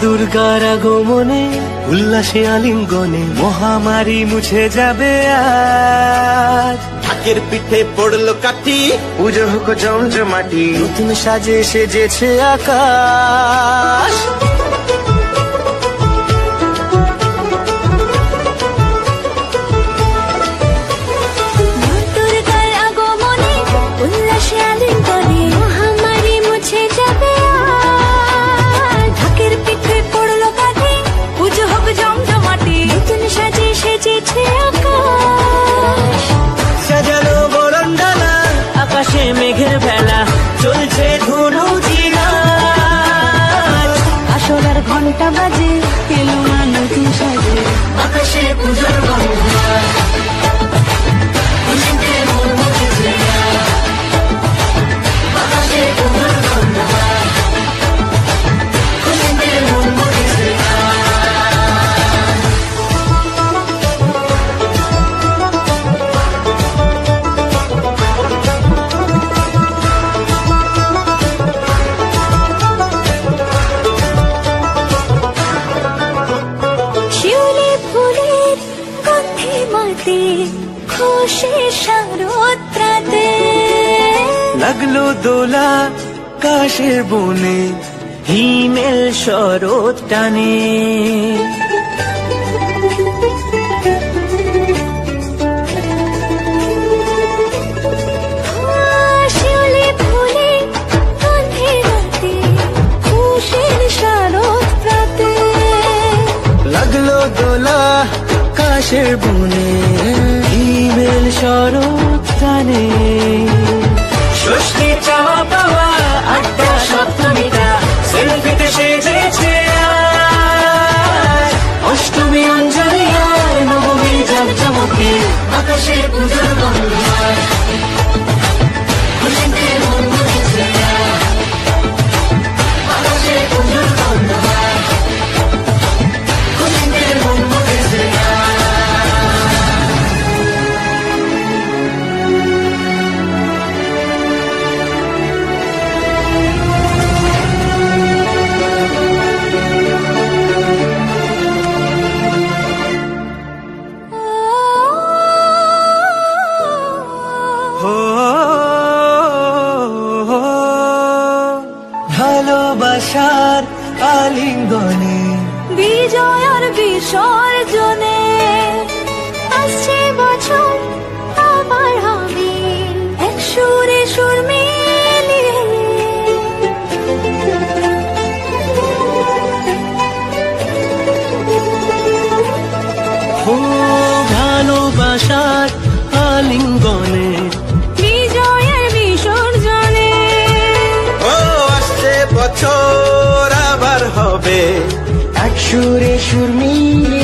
দুর্গার আগমনে উল্লাসে আলিঙ্গনে মহামারী মুছে যাবে আজ। ঢাকের পিঠে পড়লো কাঠি, পুজো হোক জমজমাটি, নতুন সাজে সেজেছে আকাশ। মেঘের ভেলা চলছে ধনু জিনাজ, আসলার ঘন্টা বাজে এলো নতুন সাজে, আকাশে পুজোর গন্ধ। লাগলো দোলা কাশের বনে, হিমেল শরৎ টানে। লাগলো দোলা কাশের বনে, হিমেল শরৎ টানে। ষষ্ঠী চাওয়া পাওয়া আড্ডা সপ্তমীটা সেলফিতে সেজেছে আজ। অষ্টমী অঞ্জলি আর নবমী জাঁকজমকে আকাশে পুজোর গন্ধ। খুশিতে মন মুখেছে আকাশে পুজোর গন্ধ। খুশিতে মন মুখেছে। ভালোবাসার আলিঙ্গনে বিজয় আর বিসর্জনে আসছে বছর আবার হবে এক সুরে সুর মিলিয়ে। ভালোবাসার আলিঙ্গনে বিজয় আর বিসর্জনে ও আসছে বছর আবার হবে এক সুরে সুর মিলিয়ে।